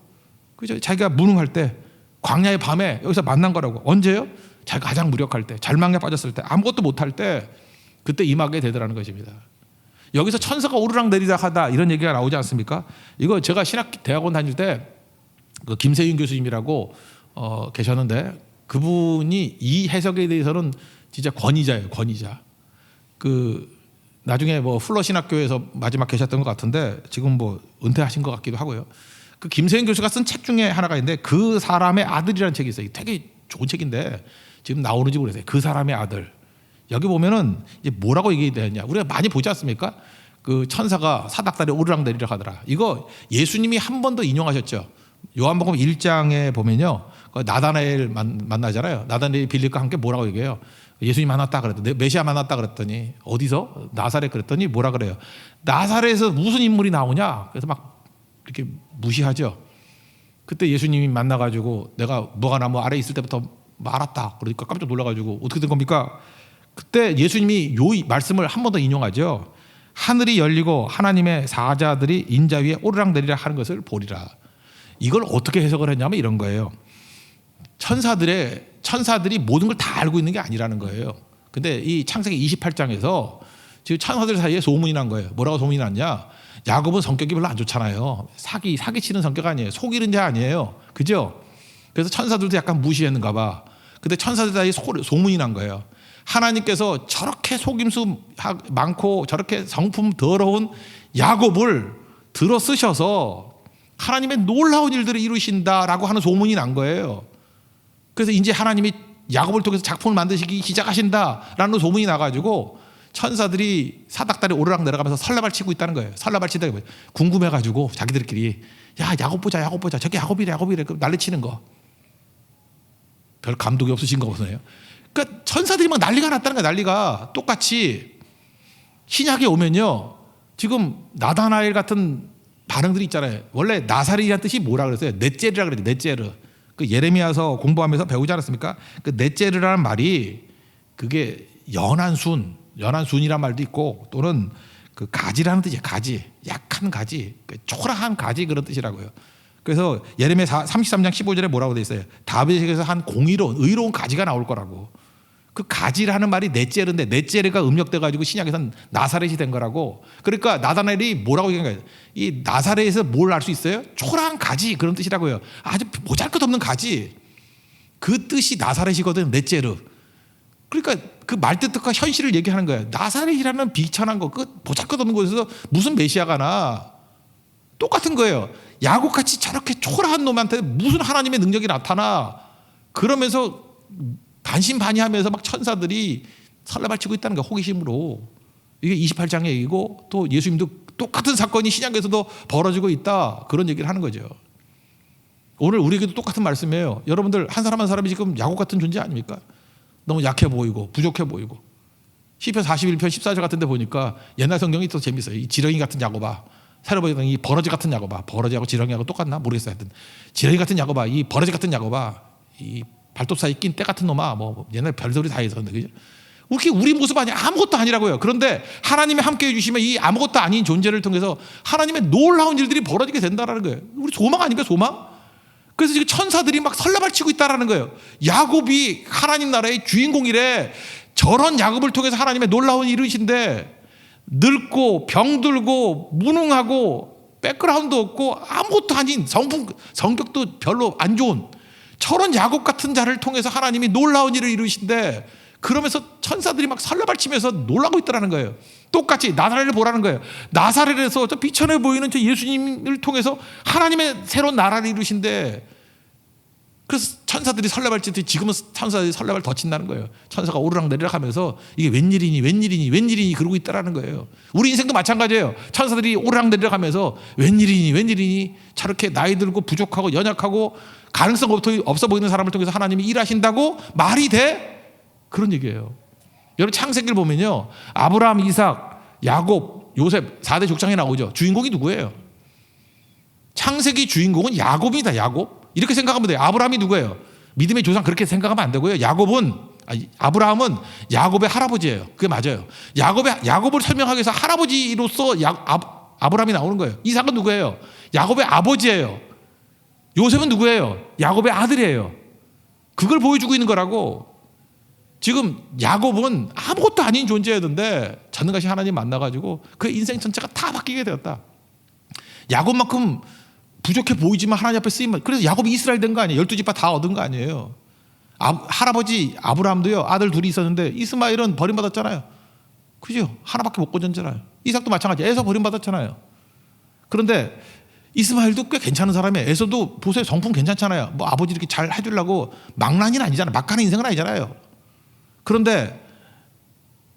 그죠? 자기가 무능할 때 광야의 밤에 여기서 만난 거라고. 언제요? 자기가 가장 무력할 때, 절망에 빠졌을 때, 아무것도 못할 때 그때 임하게 되더라는 것입니다. 여기서 천사가 오르락 내리락 하다 이런 얘기가 나오지 않습니까? 이거 제가 신학 대학원 다닐 때 그 김세윤 교수님이라고 계셨는데 그분이 이 해석에 대해서는 진짜 권위자예요. 권위자. 그 나중에 뭐 플러 신학교에서 마지막 계셨던 것 같은데 지금 뭐 은퇴하신 것 같기도 하고요. 그 김세윤 교수가 쓴 책 중에 하나가 있는데 그 사람의 아들이라는 책이 있어요. 되게 좋은 책인데 지금 나오는지 모르겠어요. 그 사람의 아들. 여기 보면은 이제 뭐라고 얘기되었냐. 우리가 많이 보지 않습니까? 그 천사가 사닥다리 오르락 내리락 하더라. 이거 예수님이 한 번 더 인용하셨죠. 요한복음 1장에 보면요. 나다나엘 만나잖아요. 나다나엘이 빌립과 함께 뭐라고 얘기해요? 예수님 만났다 그랬더니 메시아 만났다 그랬더니 어디서? 나사렛 그랬더니 뭐라 그래요? 나사렛에서 무슨 인물이 나오냐? 그래서 막 이렇게 무시하죠. 그때 예수님이 만나가지고 내가 무화과나무 아래 있을 때부터 알았다. 그러니까 깜짝 놀라가지고 어떻게 된 겁니까? 그때 예수님이 요 말씀을 한 번 더 인용하죠. 하늘이 열리고 하나님의 사자들이 인자 위에 오르락내리락 하는 것을 보리라. 이걸 어떻게 해석을 했냐면 이런 거예요. 천사들이 모든 걸 다 알고 있는 게 아니라는 거예요. 근데 이 창세기 28장에서 지금 천사들 사이에 소문이 난 거예요. 뭐라고 소문이 났냐? 야곱은 성격이 별로 안 좋잖아요. 사기치는 성격 아니에요. 속이는 자 아니에요. 그죠? 그래서 천사들도 약간 무시했는가 봐. 근데 천사들 사이에 소문이 난 거예요. 하나님께서 저렇게 속임수 많고 저렇게 성품 더러운 야곱을 들어 쓰셔서 하나님의 놀라운 일들을 이루신다라고 하는 소문이 난 거예요. 그래서 이제 하나님이 야곱을 통해서 작품을 만드시기 시작하신다라는 소문이 나가지고 천사들이 사닥다리 오르락 내려가면서 설레발 치고 있다는 거예요. 설레발 치다가 궁금해가지고 자기들끼리 야 야곱 보자 저게 야곱이래 난리치는 거. 별 감독이 없으신 거 보세요. 그러니까 천사들이 막 난리가 났다는 거예요. 난리가. 똑같이 신약에 오면요. 지금 나다나엘 같은 반응들이 있잖아요. 원래 나사렛이라는 뜻이 뭐라 그랬어요? 넷제르라 그랬어요. 넷제르. 그 예레미야서 공부하면서 배우지 않았습니까? 그 넷제르라는 말이 그게 연한 순이란 말도 있고 또는 그 가지라는 뜻이에요. 가지. 약한 가지. 초라한 가지 그런 뜻이라고요. 그래서 예레미야 33장 15절에 뭐라고 돼 있어요? 다윗에게서 한 의로운 가지가 나올 거라고. 그 가지라는 말이 넷제르인데 넷제르가 음력돼 가지고 신약에서는 나사렛이 된 거라고. 그러니까 나다나엘이 뭐라고 얘기한 거예요? 이 나사렛에서 뭘 알 수 있어요? 초라한 가지, 그런 뜻이라고요. 아주 보잘것없는 가지. 그 뜻이 나사렛이거든, 넷제르. 그러니까 그 말뜻과 현실을 얘기하는 거예요. 나사렛이라는 비천한 거, 그 보잘것없는 곳에서 무슨 메시아가 나. 똑같은 거예요. 야곱같이 저렇게 초라한 놈한테 무슨 하나님의 능력이 나타나. 그러면서 반신반의하면서 막 천사들이 설레발치고 있다는 거야, 호기심으로. 이게 28장의 얘기고, 또 예수님도 똑같은 사건이 신약에서도 벌어지고 있다, 그런 얘기를 하는 거죠. 오늘 우리에게도 똑같은 말씀이에요. 여러분들 한 사람 한 사람이 지금 야곱 같은 존재 아닙니까? 너무 약해 보이고 부족해 보이고. 시편 41편 14절 같은 데 보니까 옛날 성경이 더 재밌어요. 이 지렁이 같은 야곱아, 새로 보이는 이 버러지 같은 야곱아. 버러지하고 지렁이하고 똑같나 모르겠어요. 하여튼 지렁이 같은 야곱아, 이 버러지 같은 야곱아, 이 발톱 사이 낀 때 같은 놈아. 뭐 옛날 별소리 다 해서. 그죠? 우리 모습 아니 아무것도 아니라고요. 그런데 하나님이 함께해 주시면 이 아무것도 아닌 존재를 통해서 하나님의 놀라운 일들이 벌어지게 된다는 거예요. 우리 소망 아닙니까, 소망? 그래서 지금 천사들이 막 설레발치고 있다라는 거예요. 야곱이 하나님 나라의 주인공이래. 저런 야곱을 통해서 하나님의 놀라운 일이신데, 늙고 병들고 무능하고 백그라운드 없고 아무것도 아닌 성격도 별로 안 좋은 저런 야곱 같은 자를 통해서 하나님이 놀라운 일을 이루신데, 그러면서 천사들이 막 설레발치면서 놀라고 있다라는 거예요. 똑같이 나사렛을 보라는 거예요. 나사렛에서 저 비천해 보이는 저 예수님을 통해서 하나님의 새로운 나라를 이루신데, 그래서 천사들이 설레발치듯이 지금은 천사들이 설레발 더 친다는 거예요. 천사가 오르락 내리락 하면서 이게 웬일이니 그러고 있다라는 거예요. 우리 인생도 마찬가지예요. 천사들이 오르락 내리락 하면서 웬일이니 저렇게 나이 들고 부족하고 연약하고 가능성 없어 보이는 사람을 통해서 하나님이 일하신다고 말이 돼? 그런 얘기예요. 여러분 창세기를 보면요, 아브라함, 이삭, 야곱, 요셉 4대 족장에 나오죠. 주인공이 누구예요? 창세기 주인공은 야곱입니다. 야곱. 이렇게 생각하면 돼요. 아브라함이 누구예요? 믿음의 조상, 그렇게 생각하면 안 되고요. 아브라함은 야곱의 할아버지예요. 그게 맞아요. 야곱을 설명하기 위해서 할아버지로서 아브라함이 나오는 거예요. 이삭은 누구예요? 야곱의 아버지예요. 요셉은 누구예요? 야곱의 아들이에요. 그걸 보여주고 있는 거라고. 지금 야곱은 아무것도 아닌 존재였는데 전능하신 하나님 만나가지고 그 인생 전체가 다 바뀌게 되었다. 야곱만큼 부족해 보이지만 하나님 앞에 쓰임. 그래서 야곱이 이스라엘 된 거 아니에요. 12지파 다 얻은 거 아니에요. 할아버지 아브라함도요, 아들 둘이 있었는데 이스마엘은 버림받았잖아요. 그죠? 하나밖에 못 건졌잖아요. 이삭도 마찬가지. 에서 버림받았잖아요. 그런데 이스마엘도 꽤 괜찮은 사람이에요. 에서도 보세요, 성품 괜찮잖아요. 뭐 아버지 이렇게 잘 해주려고 막난이는 아니잖아요. 막 가는 인생은 아니잖아요. 그런데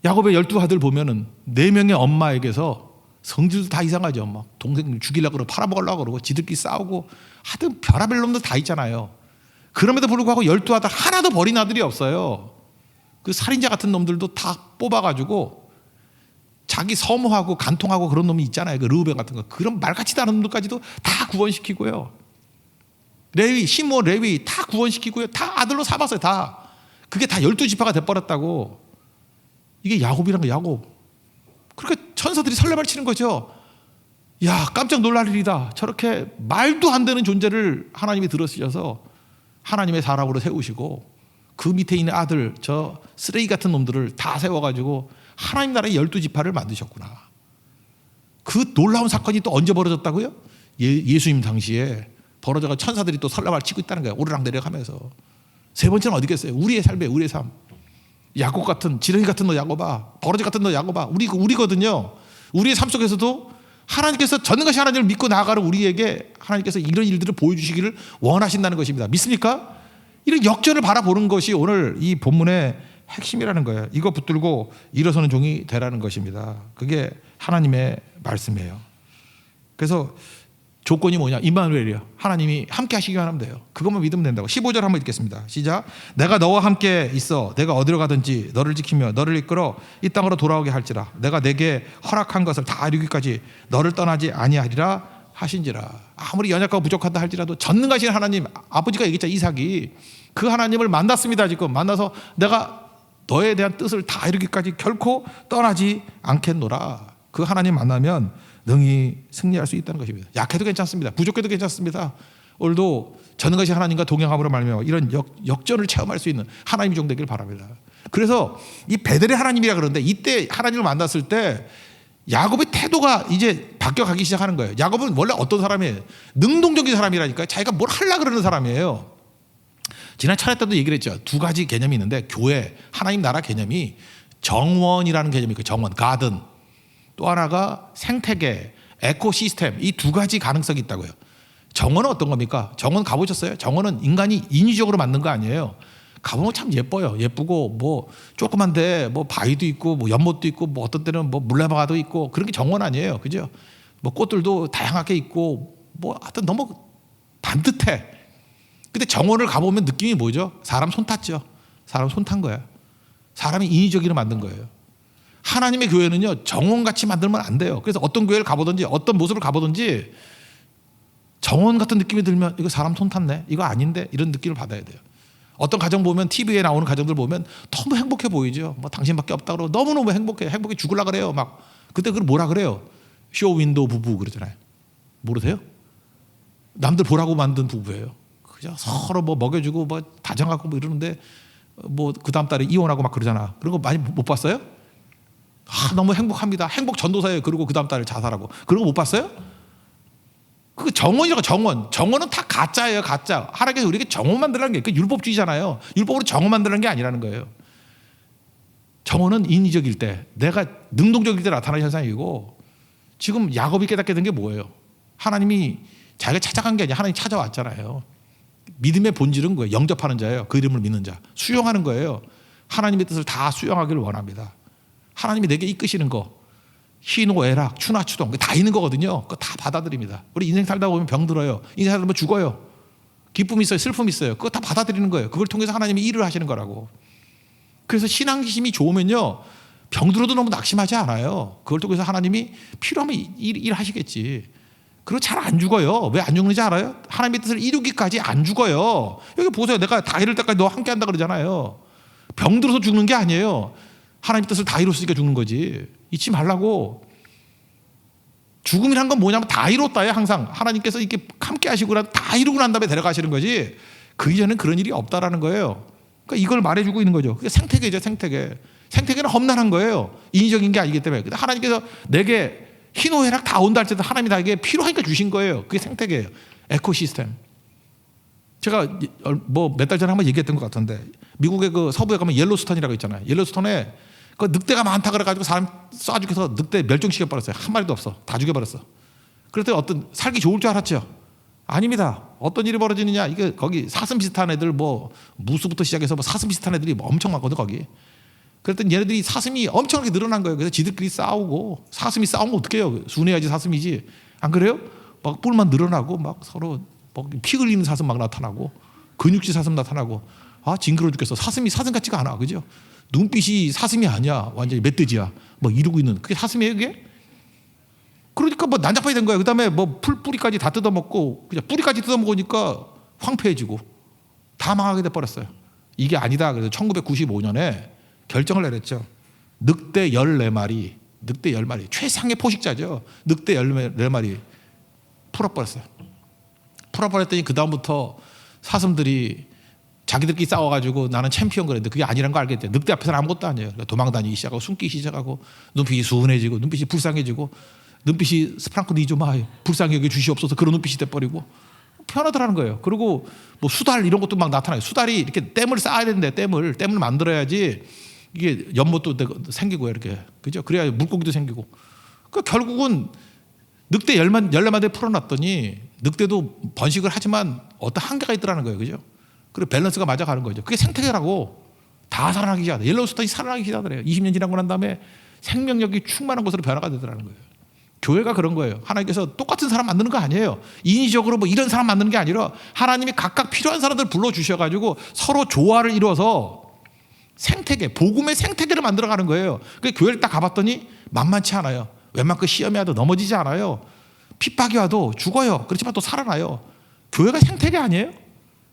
야곱의 12아들 보면은 4명의 엄마에게서 성질도 다 이상하죠. 막 동생 죽이려고 그러고 팔아먹으려고 그러고 지들끼리 싸우고 하여튼 별의별 놈들 다 있잖아요. 그럼에도 불구하고 12아들 하나도 버린 아들이 없어요. 그 살인자 같은 놈들도 다 뽑아가지고 자기 서무하고 간통하고 그런 놈이 있잖아요. 그 르우벤 같은 거. 그런 말같지도 않은 놈들까지도 다 구원시키고요. 레위, 시므온, 레위 다 구원시키고요. 다 아들로 삼았어요. 다. 그게 다 12지파가 돼버렸다고. 이게 야곱이란 거예요. 야곱. 그러니까 천사들이 설레발치는 거죠. 야, 깜짝 놀랄 일이다. 저렇게 말도 안 되는 존재를 하나님이 들어쓰셔서 하나님의 사람으로 세우시고 그 밑에 있는 아들, 저 쓰레기 같은 놈들을 다 세워가지고 하나님 나라의 12지파를 만드셨구나. 그 놀라운 사건이 또 언제 벌어졌다고요? 예수님 당시에 벌어져서 천사들이 또 설레발치고 있다는 거예요. 오르락 내리락 하면서. 세 번째는 어디겠어요? 우리의 삶이에요. 우리의 삶. 야곱 같은, 지렁이 같은 너 야곱아, 버러지 같은 너 야곱아. 우리거든요. 우리의 삶 속에서도 하나님께서 전능하신 하나님을 믿고 나아가는 우리에게 하나님께서 이런 일들을 보여주시기를 원하신다는 것입니다. 믿습니까? 이런 역전을 바라보는 것이 오늘 이 본문의 핵심이라는 거예요. 이거 붙들고 일어서는 종이 되라는 것입니다. 그게 하나님의 말씀이에요. 그래서 조건이 뭐냐? 임마누엘이요. 하나님이 함께 하시기만 하면 돼요. 그것만 믿으면 된다고. 15절 한번 읽겠습니다. 시작. 내가 너와 함께 있어 내가 어디로 가든지 너를 지키며 너를 이끌어 이 땅으로 돌아오게 할지라. 내가 내게 허락한 것을 다 이루기까지 너를 떠나지 아니하리라 하신지라. 아무리 연약하고 부족하다 할지라도 전능하신 하나님, 아버지가 얘기했잖아요. 이삭이 그 하나님을 만났습니다. 지금 만나서 내가 너에 대한 뜻을 다 이루기까지 결코 떠나지 않겠노라. 그 하나님 만나면 능히 승리할 수 있다는 것입니다. 약해도 괜찮습니다. 부족해도 괜찮습니다. 오늘도 전능하신 하나님과 동행함으로 말미암아 이런 역전을 체험할 수 있는 하나님의 종 되길 바랍니다. 그래서 이 베델의 하나님이라 그러는데 이때 하나님을 만났을 때 야곱의 태도가 이제 바뀌어가기 시작하는 거예요. 야곱은 원래 어떤 사람이에요? 능동적인 사람이라니까요. 자기가 뭘 하려고 그러는 사람이에요. 지난 차례 때도 얘기를 했죠. 두 가지 개념이 있는데 교회, 하나님 나라 개념이 정원이라는 개념이 있고 정원, 가든. 또 하나가 생태계, 에코시스템, 이 두 가지 가능성이 있다고요. 정원은 어떤 겁니까? 정원 가보셨어요? 정원은 인간이 인위적으로 만든 거 아니에요. 가보면 참 예뻐요. 예쁘고 뭐 조그만데 뭐 바위도 있고 뭐 연못도 있고 뭐 어떤 때는 뭐 물레방아도 있고 그런 게 정원 아니에요. 그죠? 뭐 꽃들도 다양하게 있고 뭐 하여튼 너무 반듯해. 근데 정원을 가보면 느낌이 뭐죠? 사람 손 탔죠. 사람 손 탄 거야. 사람이 인위적으로 만든 거예요. 하나님의 교회는요 정원같이 만들면 안 돼요. 그래서 어떤 교회를 가보든지 어떤 모습을 가보든지 정원 같은 느낌이 들면 이거 사람 손 탔네, 이거 아닌데, 이런 느낌을 받아야 돼요. 어떤 가정 보면 TV에 나오는 가정들 보면 너무 행복해 보이죠. 뭐 당신밖에 없다 그러고 너무너무 행복해 죽을라 그래요. 막 그때 그걸 뭐라 그래요? 쇼 윈도우 부부 그러잖아요. 모르세요? 남들 보라고 만든 부부예요. 그죠? 서로 뭐 먹여주고 뭐 다정하고 뭐 이러는데 뭐 그 다음 달에 이혼하고 막 그러잖아. 그런 거 많이 못 봤어요? 너무 행복합니다. 행복 전도사예요. 그리고 그 다음 달에 자살하고. 그런 거 못 봤어요? 그 정원이라고. 정원은 다 가짜예요. 가짜. 하나님께서 우리에게 정원 만들라는 게, 그 율법주의잖아요. 율법으로 정원 만들라는 게 아니라는 거예요. 정원은 인위적일 때, 내가 능동적일 때 나타나는 현상이고, 지금 야곱이 깨닫게 된 게 뭐예요? 하나님이 자기가 찾아간 게 아니라 하나님이 찾아왔잖아요. 믿음의 본질은 뭐예요? 영접하는 자예요. 그 이름을 믿는 자. 수용하는 거예요. 하나님의 뜻을 다 수용하기를 원합니다. 하나님이 내게 이끄시는 거, 희노, 애락, 추나, 추동, 다 있는 거거든요. 그거 다 받아들입니다. 우리 인생 살다 보면 병 들어요. 인생 살다 보면 죽어요. 기쁨이 있어요. 슬픔이 있어요. 그거 다 받아들이는 거예요. 그걸 통해서 하나님이 일을 하시는 거라고. 그래서 신앙심이 좋으면요 병 들어도 너무 낙심하지 않아요. 그걸 통해서 하나님이 필요하면 일하시겠지. 그리고 잘 안 죽어요. 왜 안 죽는지 알아요? 하나님의 뜻을 이루기까지 안 죽어요. 여기 보세요. 내가 다 이룰 때까지 너와 함께 한다 그러잖아요. 병 들어서 죽는 게 아니에요. 하나님의 뜻을 다 이뤘으니까 죽는 거지. 잊지 말라고. 죽음이란 건 뭐냐면 다 이뤘다요. 항상 하나님께서 이렇게 함께 하시고 다 이루고 난 다음에 데려가시는 거지, 그 이전엔 그런 일이 없다라는 거예요. 그러니까 이걸 말해주고 있는 거죠. 그게 생태계죠. 생태계는 험난한 거예요. 인위적인 게 아니기 때문에. 근데 하나님께서 내게 희노애락 다 온다 할지라도 하나님이 나에게 필요하니까 주신 거예요. 그게 생태계예요. 에코시스템. 제가 뭐 몇 달 전에 한번 얘기했던 것 같은데, 미국의 그 서부에 가면 옐로스톤이라고 있잖아요. 옐로스톤에 그 늑대가 많다 그래가지고 사람 쏴 죽여서 늑대 멸종시켜 버렸어요. 한 마리도 없어. 다 죽여버렸어. 그랬더니 어떤 살기 좋을 줄 알았죠. 아닙니다. 어떤 일이 벌어지느냐, 이게 거기 사슴 비슷한 애들, 뭐 무수부터 시작해서 뭐 사슴 비슷한 애들이 엄청 많거든 거기. 그랬더니 얘네들이 사슴이 엄청나게 늘어난 거예요. 그래서 지들끼리 싸우고, 사슴이 싸우면 어떡해요? 순해야지 사슴이지. 안 그래요? 막 뿔만 늘어나고 막 서로 피 흘리는 사슴 막 나타나고, 근육질 사슴 나타나고. 징그러워 죽겠어. 사슴이 사슴 같지가 않아. 그죠? 눈빛이 사슴이 아니야. 완전히 멧돼지야. 뭐 이러고 있는. 그게 사슴이에요, 그게? 그러니까 뭐 난잡하게 된 거야. 그 다음에 뭐 뿌리까지 다 뜯어먹고, 그냥 뿌리까지 뜯어먹으니까 황폐해지고 다 망하게 돼버렸어요. 이게 아니다. 그래서 1995년에 결정을 내렸죠. 늑대 14마리, 최상의 포식자죠. 늑대 14마리 풀어버렸어요. 풀어버렸더니 그 다음부터 사슴들이 자기들끼리 싸워가지고 나는 챔피언 그랬는데 그게 아니란 거 알겠대. 늑대 앞에서는 아무것도 아니에요. 도망다니기 시작하고 숨기 시작하고, 눈빛이 순해지고, 눈빛이 불쌍해지고, 눈빛이 스프랑크니 좀 불쌍히 여겨 주시옵소서, 그런 눈빛이 돼버리고 편하더라는 거예요. 그리고 뭐 수달 이런 것도 막 나타나요. 수달이 이렇게 댐을 쌓아야 되는데 댐을 만들어야지 이게 연못도 생기고 이렇게, 그죠? 그래야 물고기도 생기고. 그러니까 결국은 늑대 14마리 풀어놨더니 늑대도 번식을 하지만 어떤 한계가 있더라는 거예요. 그죠? 그리고 밸런스가 맞아가는 거죠. 그게 생태계라고. 다 살아나기 시작하다. 옐로우스톤이 살아나기 시작하더래요. 20년 지나고 난 다음에 생명력이 충만한 곳으로 변화가 되더라는 거예요. 교회가 그런 거예요. 하나님께서 똑같은 사람 만드는 거 아니에요. 인위적으로 뭐 이런 사람 만드는 게 아니라 하나님이 각각 필요한 사람들 불러주셔가지고 서로 조화를 이뤄서 생태계, 복음의 생태계를 만들어가는 거예요. 그 교회를 딱 가봤더니 만만치 않아요. 웬만큼 시험이 와도 넘어지지 않아요. 핍박이 와도 죽어요. 그렇지만 또 살아나요. 교회가 생태계 아니에요?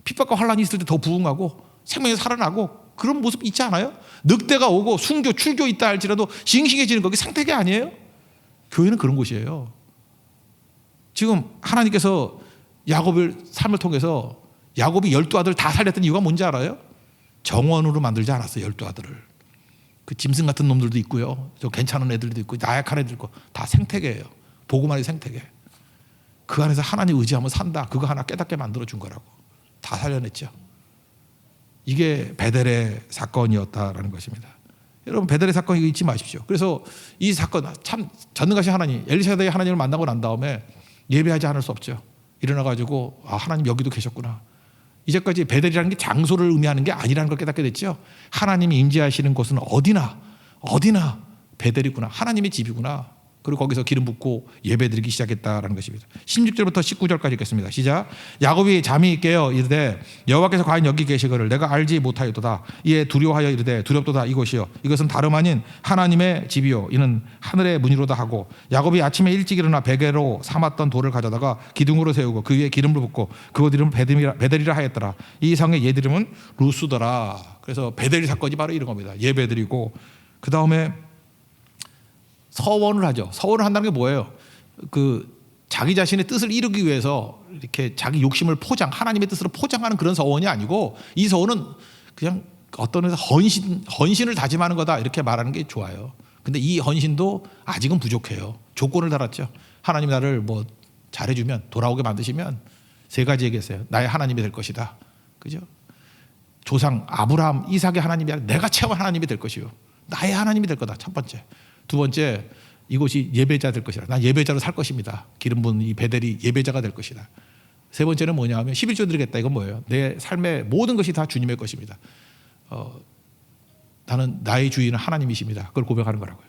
핍박과 환란이 있을 때 더 부흥하고 생명이 살아나고 그런 모습 있지 않아요? 늑대가 오고 순교, 출교 있다 할지라도 싱싱해지는 거기 생태계 아니에요? 교회는 그런 곳이에요. 지금 하나님께서 야곱의 삶을 통해서 야곱이 12아들 다 살렸던 이유가 뭔지 알아요? 정원으로 만들지 않았어요. 12아들을. 그 짐승 같은 놈들도 있고요. 저 괜찮은 애들도 있고 나약한 애들 있고 다 생태계예요. 보고만이 생태계. 그 안에서 하나님 의지하면 산다. 그거 하나 깨닫게 만들어준 거라고. 다 살려냈죠. 이게 베델의 사건이었다라는 것입니다. 여러분 베델의 사건 이거 잊지 마십시오. 그래서 이 사건 참 전능하신 하나님 엘리사다의 하나님을 만나고 난 다음에 예배하지 않을 수 없죠. 일어나가지고 하나님 여기도 계셨구나. 이제까지 베델이라는 게 장소를 의미하는 게 아니라는 걸 깨닫게 됐죠. 하나님이 임재하시는 곳은 어디나 베델이구나. 하나님의 집이구나. 그리고 거기서 기름 붓고 예배드리기 시작했다라는 것입니다. 16절부터 19절까지 읽겠습니다. 시작. 야곱이 잠이 깨어 이르되 여호와께서 과연 여기 계시거를 내가 알지 못하였도다. 이에 두려워하여 이르되 두렵도다. 이곳이요 이것은 다름 아닌 하나님의 집이요 이는 하늘의 문이로다 하고 야곱이 아침에 일찍 일어나 베개로 삼았던 돌을 가져다가 기둥으로 세우고 그 위에 기름을 붓고 그곳 이름을 베델이라 하였더라. 이 성의 옛 이름은 루스더라. 그래서 베델 사건이 바로 이런 겁니다. 예배드리고 그 다음에 서원을 하죠. 서원을 한다는 게 뭐예요? 그 자기 자신의 뜻을 이루기 위해서 이렇게 자기 욕심을 하나님의 뜻으로 포장하는 그런 서원이 아니고 이 서원은 그냥 어떤 의미에서 헌신을 다짐하는 거다 이렇게 말하는 게 좋아요. 근데 이 헌신도 아직은 부족해요. 조건을 달았죠. 하나님 나를 뭐 잘해주면 돌아오게 만드시면 세 가지 얘기했어요. 나의 하나님이 될 것이다. 그죠? 조상 아브라함, 이삭의 하나님이 아니라 내가 채원 하나님이 될 것이요. 나의 하나님이 될 거다. 첫 번째. 두 번째, 이곳이 예배자 될 것이다. 난 예배자로 살 것입니다. 기름 부은 이 베델이 예배자가 될 것이다. 세 번째는 뭐냐 하면 11조 드리겠다. 이건 뭐예요? 내 삶의 모든 것이 다 주님의 것입니다. 나는 나의 주인은 하나님이십니다. 그걸 고백하는 거라고요.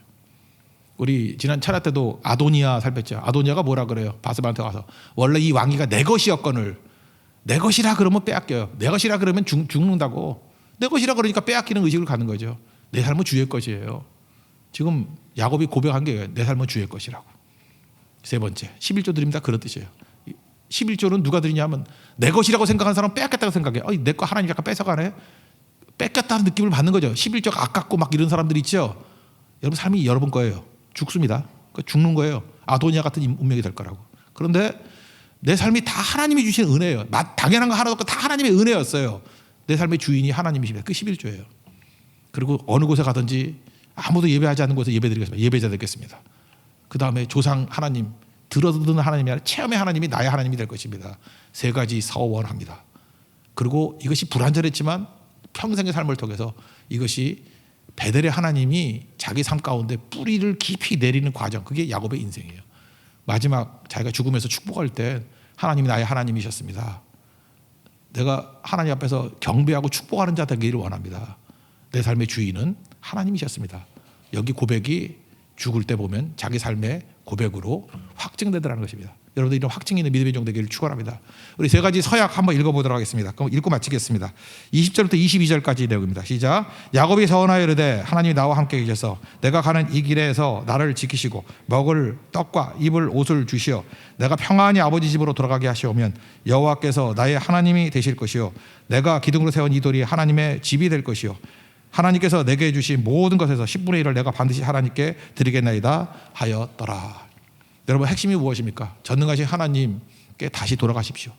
우리 지난 찬양 때도 아도니아 살폈죠. 아도니아가 뭐라 그래요? 바스바한테 가서 원래 이 왕위가 내 것이었거늘 내 것이라 그러면 빼앗겨요. 내 것이라 그러면 죽는다고. 내 것이라 그러니까 빼앗기는 의식을 갖는 거죠. 내 삶은 주의 것이에요. 지금 야곱이 고백한 게 내 삶은 주의 것이라고. 세 번째 11조 드립니다. 그런 뜻이에요. 11조는 누가 드리냐면 내 것이라고 생각하는 사람은 빼앗겠다고 생각해. 내 거 하나님 약간 뺏어가네. 뺏겼다는 느낌을 받는 거죠. 11조가 아깝고 막 이런 사람들이 있죠. 여러분 삶이 여러분 거예요. 죽습니다. 죽는 거예요. 아도니아 같은 운명이 될 거라고. 그런데 내 삶이 다 하나님이 주신 은혜예요. 당연한 거 하나도 없고 다 하나님의 은혜였어요. 내 삶의 주인이 하나님이십니다. 그 11조예요. 그리고 어느 곳에 가든지 아무도 예배하지 않는 곳에 예배드리겠습니다. 예배자 되겠습니다. 그 다음에 조상 하나님, 들어듣는 하나님이 아니라 체험의 하나님이 나의 하나님이 될 것입니다. 세 가지 서원합니다. 그리고 이것이 불완전했지만 평생의 삶을 통해서 이것이 베델의 하나님이 자기 삶 가운데 뿌리를 깊이 내리는 과정, 그게 야곱의 인생이에요. 마지막 자기가 죽으면서 축복할 때 하나님이 나의 하나님이셨습니다. 내가 하나님 앞에서 경배하고 축복하는 자 되기를 원합니다. 내 삶의 주인은 하나님이셨습니다. 여기 고백이 죽을 때 보면 자기 삶의 고백으로 확증되더라는 것입니다. 여러분들 이런 확증 있는 믿음의 종 되기를 축원합니다. 우리 세 가지 서약 한번 읽어보도록 하겠습니다. 그럼 읽고 마치겠습니다. 20절부터 22절까지 내용입니다. 시작. 야곱이 서원하여 이르되 하나님이 나와 함께 계셔서 내가 가는 이 길에서 나를 지키시고 먹을 떡과 입을 옷을 주시어 내가 평안히 아버지 집으로 돌아가게 하시오면 여호와께서 나의 하나님이 되실 것이요 내가 기둥으로 세운 이 돌이 하나님의 집이 될 것이요 하나님께서 내게 주신 모든 것에서 10분의 1을 내가 반드시 하나님께 드리겠나이다 하였더라. 여러분 핵심이 무엇입니까? 전능하신 하나님께 다시 돌아가십시오.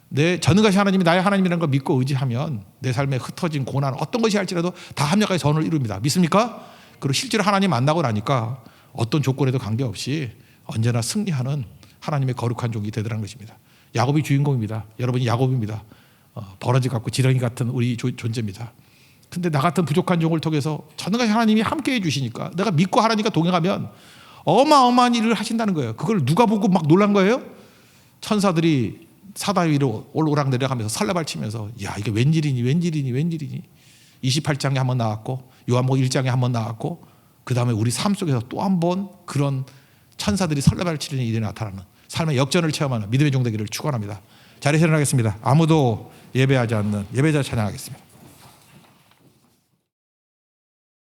내 전능하신 하나님이 나의 하나님이라는 걸 믿고 의지하면 내 삶에 흩어진 고난 어떤 것이 할지라도 다 합력하여 선을 이룹니다. 믿습니까? 그리고 실제로 하나님 만나고 나니까 어떤 조건에도 관계없이 언제나 승리하는 하나님의 거룩한 종이 되더라는 것입니다. 야곱이 주인공입니다. 여러분이 야곱입니다. 버러지 같고 지렁이 같은 우리 존재입니다. 근데 나 같은 부족한 종을 통해서 전능하신 하나님이 함께해 주시니까 내가 믿고 하나님과 동행하면 어마어마한 일을 하신다는 거예요. 그걸 누가 보고 막 놀란 거예요? 천사들이 사다 위로 오르락내리락하면서 설레발치면서 야 이게 웬일이니 28장에 한번 나왔고 요한복음 1장에 한번 나왔고 그 다음에 우리 삶 속에서 또 한 번 그런 천사들이 설레발치는 일이 나타나는 삶의 역전을 체험하는 믿음의 종 되기를 축원합니다. 자리에서 일어나겠습니다. 아무도 예배하지 않는 예배자 찬양하겠습니다.